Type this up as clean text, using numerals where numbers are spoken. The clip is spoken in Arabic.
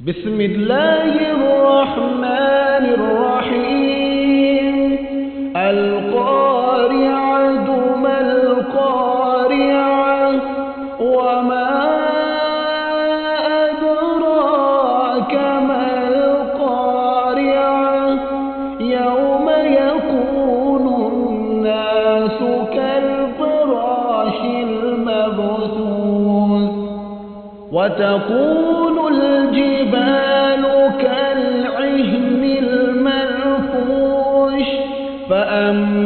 بسم الله الرحمن الرحيم. القارعة ما القارعة وما أدراك ما القارعة يوم يكون الناس كالفراش المبثوث وتكون الجبال كالعهن المنفوش فأما